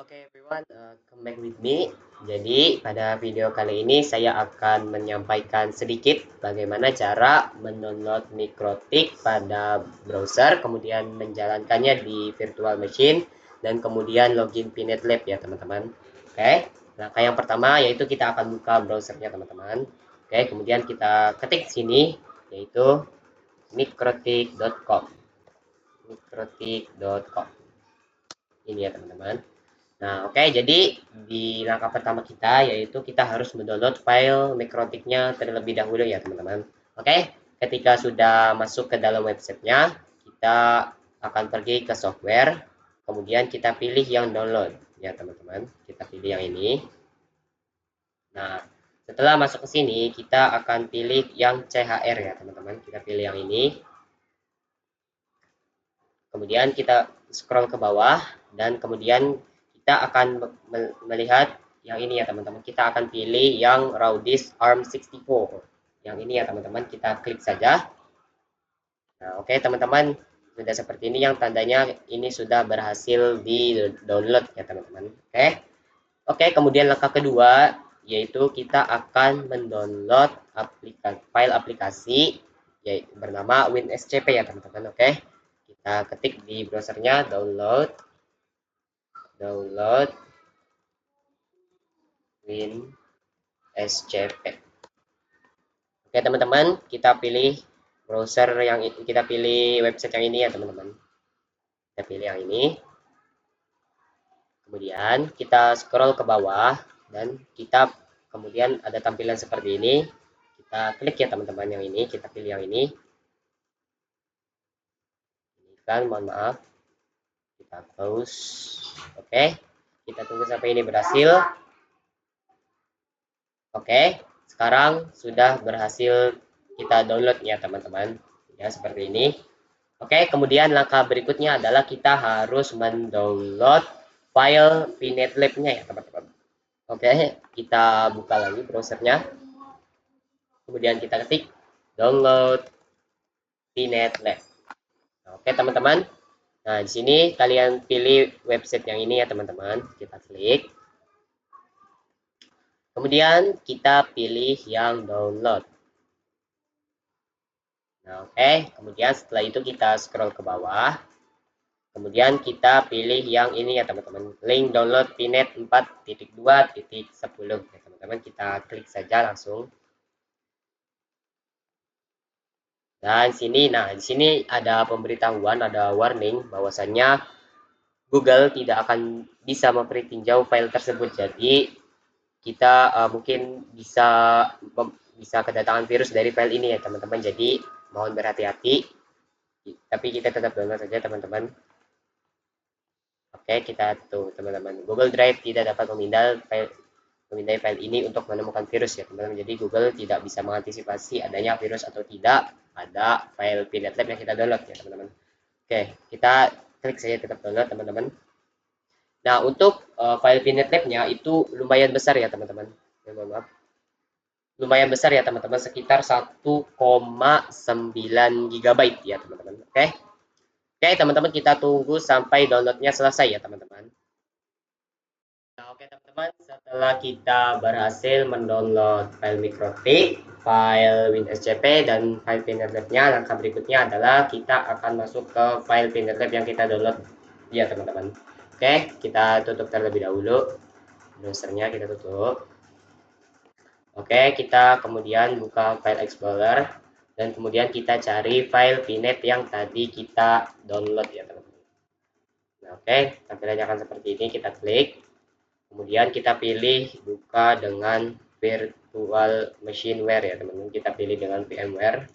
Oke everyone, come back with me. Jadi pada video kali ini saya akan menyampaikan sedikit bagaimana cara mendownload Mikrotik pada browser, kemudian menjalankannya di virtual machine, dan kemudian login Pinet Lab ya teman-teman. Oke, langkah yang pertama yaitu kita akan buka browsernya teman-teman. Oke, kemudian kita ketik sini yaitu mikrotik.com. Mikrotik.com. Ini ya teman-teman. Nah, oke, jadi di langkah pertama kita yaitu kita harus mendownload file Mikrotiknya terlebih dahulu ya, teman-teman. Oke, ketika sudah masuk ke dalam websitenya, kita akan pergi ke software, kemudian kita pilih yang download ya, teman-teman. Kita pilih yang ini. Nah, setelah masuk ke sini, kita akan pilih yang CHR ya, teman-teman. Kita pilih yang ini. Kemudian kita scroll ke bawah dan kemudian kita akan melihat yang ini ya teman-teman. Kita akan pilih yang raw disk ARM64. Yang ini ya teman-teman, kita klik saja. Nah, oke teman-teman, sudah seperti ini yang tandanya ini sudah berhasil di download ya teman-teman. Oke. Oke, kemudian langkah kedua yaitu kita akan mendownload file aplikasi yaitu bernama WinSCP ya teman-teman. Oke. Kita ketik di browsernya download WinSCP. Oke teman-teman, kita pilih browser yang kita pilih website yang ini ya teman-teman. Kita pilih yang ini. Kemudian kita scroll ke bawah dan kita kemudian ada tampilan seperti ini. Kita klik ya teman-teman yang ini, kita pilih yang ini. Ini kan, mohon maaf. Kita close. Oke. Kita tunggu sampai ini berhasil. Oke, sekarang sudah berhasil kita download ya teman-teman. Ya, seperti ini. Oke, kemudian langkah berikutnya adalah kita harus mendownload file Pinetlab-nya ya teman-teman. Oke, kita buka lagi browsernya. Kemudian kita ketik download Pinetlab. Oke teman-teman. Nah, di sini kalian pilih website yang ini ya teman-teman. Kita klik. Kemudian kita pilih yang download. Nah, oke. Kemudian setelah itu kita scroll ke bawah. Kemudian kita pilih yang ini ya teman-teman. Link download Pinet 4.2.10 ya teman-teman. Kita klik saja langsung. Dan sini, nah di sini ada pemberitahuan, ada warning bahwasannya Google tidak akan bisa mempertinjau file tersebut. Jadi kita mungkin bisa kedatangan virus dari file ini ya teman-teman. Jadi mohon berhati-hati. Tapi kita tetap download saja teman-teman. Oke, kita tuh teman-teman. Google Drive tidak dapat memindai file ini untuk menemukan virus ya teman-teman. Jadi Google tidak bisa mengantisipasi adanya virus atau tidak pada file Pinetlab yang kita download ya teman-teman. Oke, kita klik saja tetap download teman-teman. Nah, untuk file Pinetlab-nya itu lumayan besar ya teman-teman. Ya, mohon maaf. Lumayan besar ya teman-teman, sekitar 1,9 GB ya teman-teman. Oke. Oke teman-teman, kita tunggu sampai downloadnya selesai ya teman-teman. Nah, oke teman-teman, setelah kita berhasil mendownload file Mikrotik, file WinSCP, dan file Pinetlab-nya, langkah berikutnya adalah kita akan masuk ke file Pinetlab yang kita download ya teman-teman. Oke, kita tutup terlebih dahulu browsernya, kita tutup. Oke, kita kemudian buka file Explorer dan kemudian kita cari file Pinet yang tadi kita download ya teman-teman. Nah, oke, tampilannya akan seperti ini. Kita klik, kemudian kita pilih buka dengan virtual machineWare ya teman-teman. Kita pilih dengan VMware.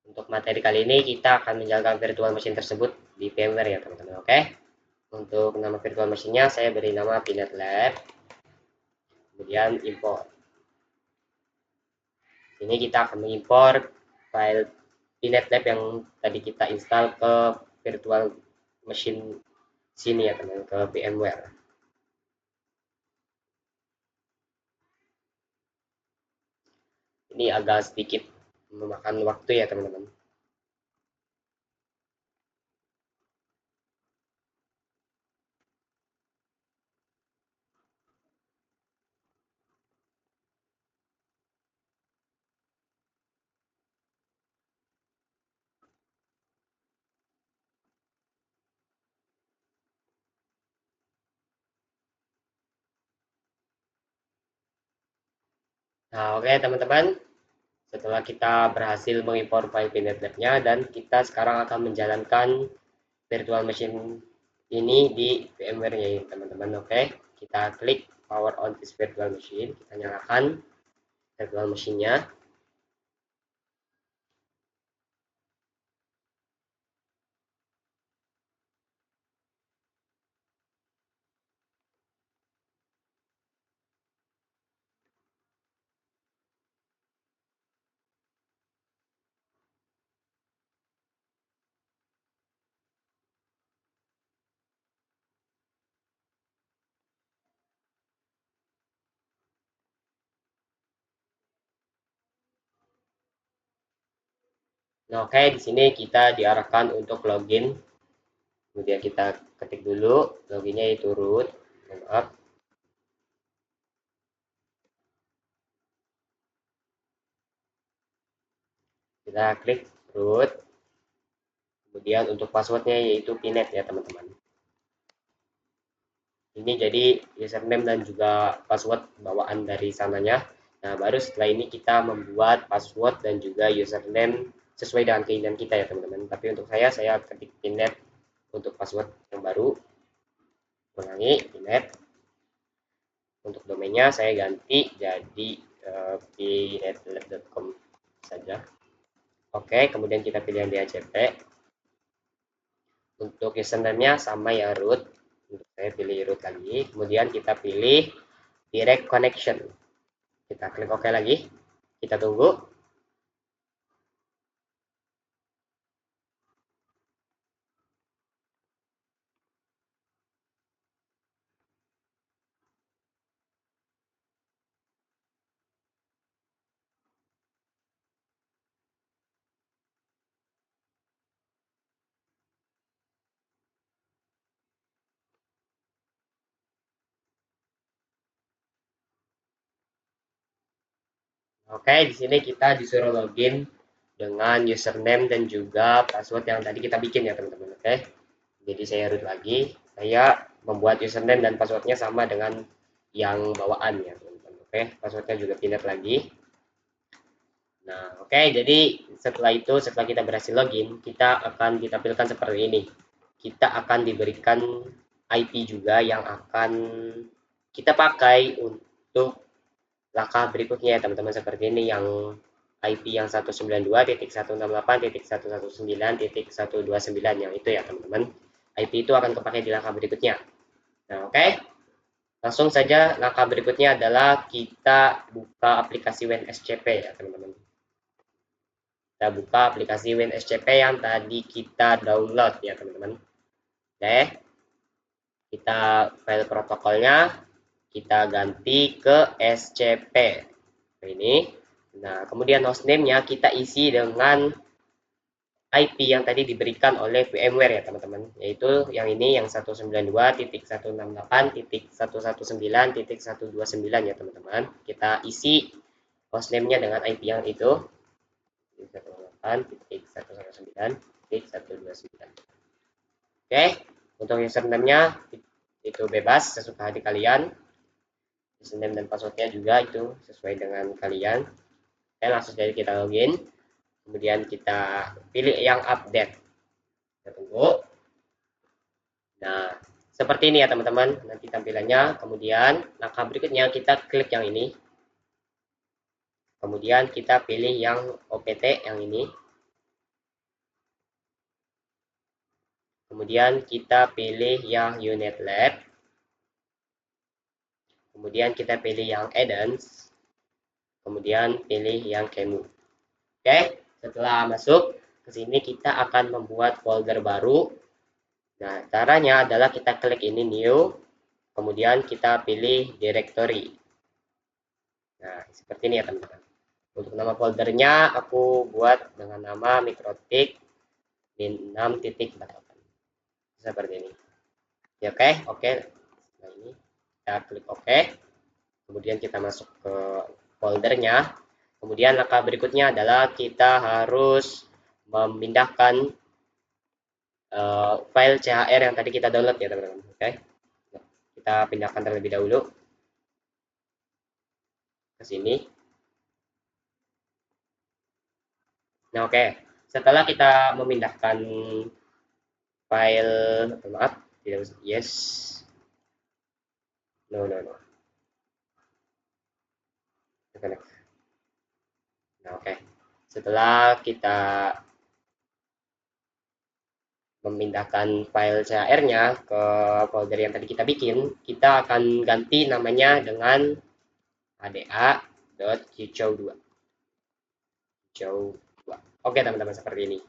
Untuk materi kali ini kita akan menjalankan virtual machine tersebut di VMware ya teman-teman. Oke. Untuk nama virtual machine-nya saya beri nama Pinet Lab. Kemudian import. Ini kita akan mengimpor file Pinetlab yang tadi kita install ke virtual machine sini ya teman, ke VMware. Ini agak sedikit memakan waktu ya teman-teman. Nah, oke teman-teman, setelah kita berhasil mengimpor file PinNetLab-nya dan kita sekarang akan menjalankan virtual machine ini di VMware-nya ya teman-teman. Oke, kita klik power on this virtual machine, kita nyalakan virtual machine-nya. Nah, oke, di sini kita diarahkan untuk login. Kemudian kita ketik dulu loginnya itu root. Maaf. Kita klik root. Kemudian untuk passwordnya yaitu pinet ya teman-teman. Ini jadi username dan juga password bawaan dari sananya. Nah, baru setelah ini kita membuat password dan juga username sesuai dengan keinginan kita ya teman-teman. Tapi untuk saya ketik pinet untuk password yang baru. Ulangi pinet. Untuk domainnya saya ganti jadi pinetlab.com saja. Oke, kemudian kita pilih yang DHCP. Untuk username-nya sama ya root. Untuk saya pilih root lagi. Kemudian kita pilih direct connection. Kita klik OK lagi. Kita tunggu. Oke, di sini kita disuruh login dengan username dan juga password yang tadi kita bikin ya teman-teman. Oke. Jadi saya root lagi. Saya membuat username dan passwordnya sama dengan yang bawaan ya teman-teman. Oke, passwordnya juga pindah lagi. Nah, oke, jadi setelah kita berhasil login, kita akan ditampilkan seperti ini. Kita akan diberikan IP juga yang akan kita pakai untuk langkah berikutnya ya teman-teman, seperti ini yang IP yang 192.168.119.129 yang itu ya teman-teman. IP itu akan kepakai di langkah berikutnya. Nah, oke. Langsung saja langkah berikutnya adalah kita buka aplikasi WinSCP ya teman-teman. Kita buka aplikasi WinSCP yang tadi kita download ya teman-teman. Oke. Kita file protokolnya kita ganti ke SCP. Ini. Nah, kemudian hostname-nya kita isi dengan IP yang tadi diberikan oleh VMware ya teman-teman, yaitu yang ini yang 192.168.119.129 ya teman-teman. Kita isi hostname-nya dengan IP yang itu 168.119.129. Oke, untuk username-nya itu bebas sesuka hati kalian. Username dan password-nya juga itu sesuai dengan kalian. Oke, langsung saja kita login. Kemudian kita pilih yang update. Kita tunggu. Nah, seperti ini ya teman-teman nanti tampilannya. Kemudian langkah berikutnya kita klik yang ini. Kemudian kita pilih yang OPT yang ini. Kemudian kita pilih yang Unit Lab. Kemudian kita pilih yang Add-ons. Kemudian pilih yang Kemu. Oke, setelah masuk ke sini kita akan membuat folder baru. Nah, caranya adalah kita klik ini New. Kemudian kita pilih Directory. Nah, seperti ini ya teman-teman. Untuk nama foldernya aku buat dengan nama mikrotik min 6.48. Seperti ini. Ya, oke. Nah, ini kita klik oke. Kemudian kita masuk ke foldernya. Kemudian langkah berikutnya adalah kita harus memindahkan file CHR yang tadi kita download ya teman-teman. Oke. Kita pindahkan terlebih dahulu ke sini. Nah, oke. Setelah kita memindahkan file, maaf, tidak usah, yes, no, no, no. Nah, oke. Setelah kita memindahkan file CHR-nya ke folder yang tadi kita bikin, kita akan ganti namanya dengan hda.kicau2. Kicau 2. Oke, teman-teman, seperti ini.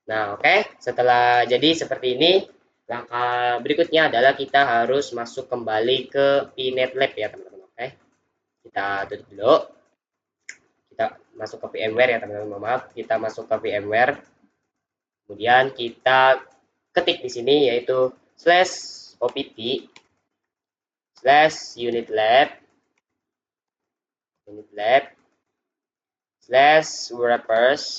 Nah, oke. Setelah jadi seperti ini, langkah berikutnya adalah kita harus masuk kembali ke pnetlab ya, teman-teman. Oke. Kita tutup dulu. Kita masuk ke VMware ya, teman-teman. Maaf, kita masuk ke VMware. Kemudian kita ketik di sini yaitu /opt /unitlab /wrappers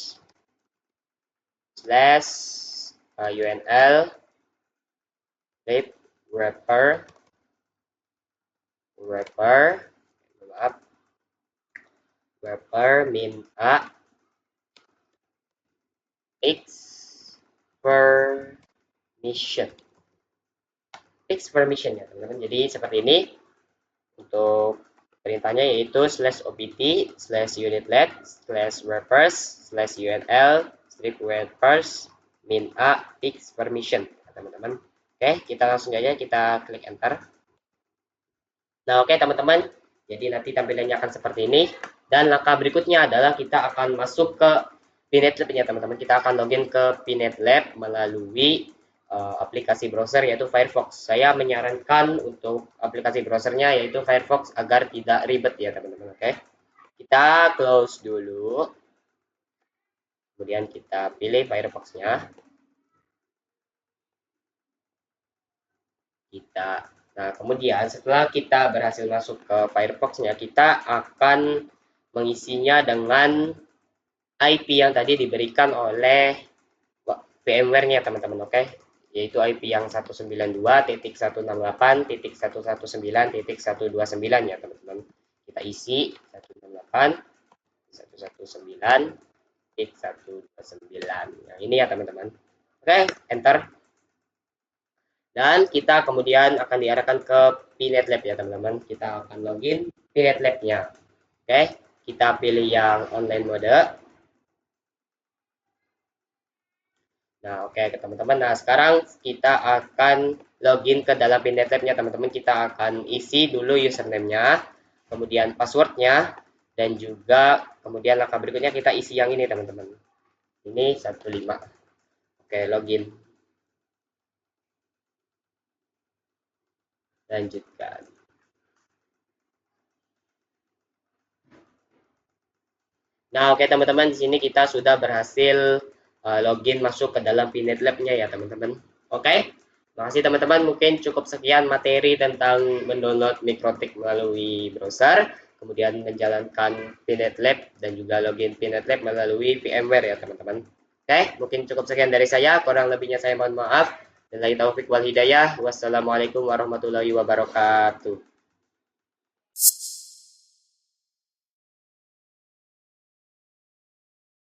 /unl lib wrapper maaf wrapper min a x permission ya, teman-teman. Jadi seperti ini untuk perintahnya, yaitu /opt /unitlab /wrappers /unl strip wrappers min a x permission, teman-teman. Oke, kita langsung aja kita klik enter. Nah, oke, teman-teman. Jadi nanti tampilannya akan seperti ini. Dan langkah berikutnya adalah kita akan masuk ke pnetlab ya, teman-teman. Kita akan login ke pnetlab melalui aplikasi browser yaitu Firefox. Saya menyarankan untuk aplikasi browsernya yaitu Firefox agar tidak ribet ya, teman-teman. Oke. Kita close dulu. Kemudian kita pilih Firefox-nya. Nah, kemudian setelah kita berhasil masuk ke Firefox-nya, kita akan mengisinya dengan IP yang tadi diberikan oleh VMware-nya, teman-teman. Oke, yaitu IP yang 192.168.119.129 ya, teman-teman. Kita isi 168.129.129. Nah, ini ya, teman-teman. Oke, enter. Dan kita kemudian akan diarahkan ke pnetlab ya, teman-teman. Kita akan login pnetlab-nya. Oke, kita pilih yang online mode. Nah, oke, teman-teman. Nah, sekarang kita akan login ke dalam pnetlab-nya, teman-teman. Kita akan isi dulu username-nya, kemudian password-nya, dan juga kemudian langkah berikutnya kita isi yang ini, teman-teman. Ini 15. Oke, login. Lanjutkan. Nah, oke, teman-teman, di sini kita sudah berhasil login masuk ke dalam pnetlab-nya ya, teman-teman. Oke. Makasih, teman-teman. Mungkin cukup sekian materi tentang mendownload Mikrotik melalui browser, kemudian menjalankan pnetlab dan juga login pnetlab melalui VMware ya, teman-teman. Oke, mungkin cukup sekian dari saya. Kurang lebihnya saya mohon maaf. Wabillahi taufik wal hidayah. Wassalamualaikum warahmatullahi wabarakatuh.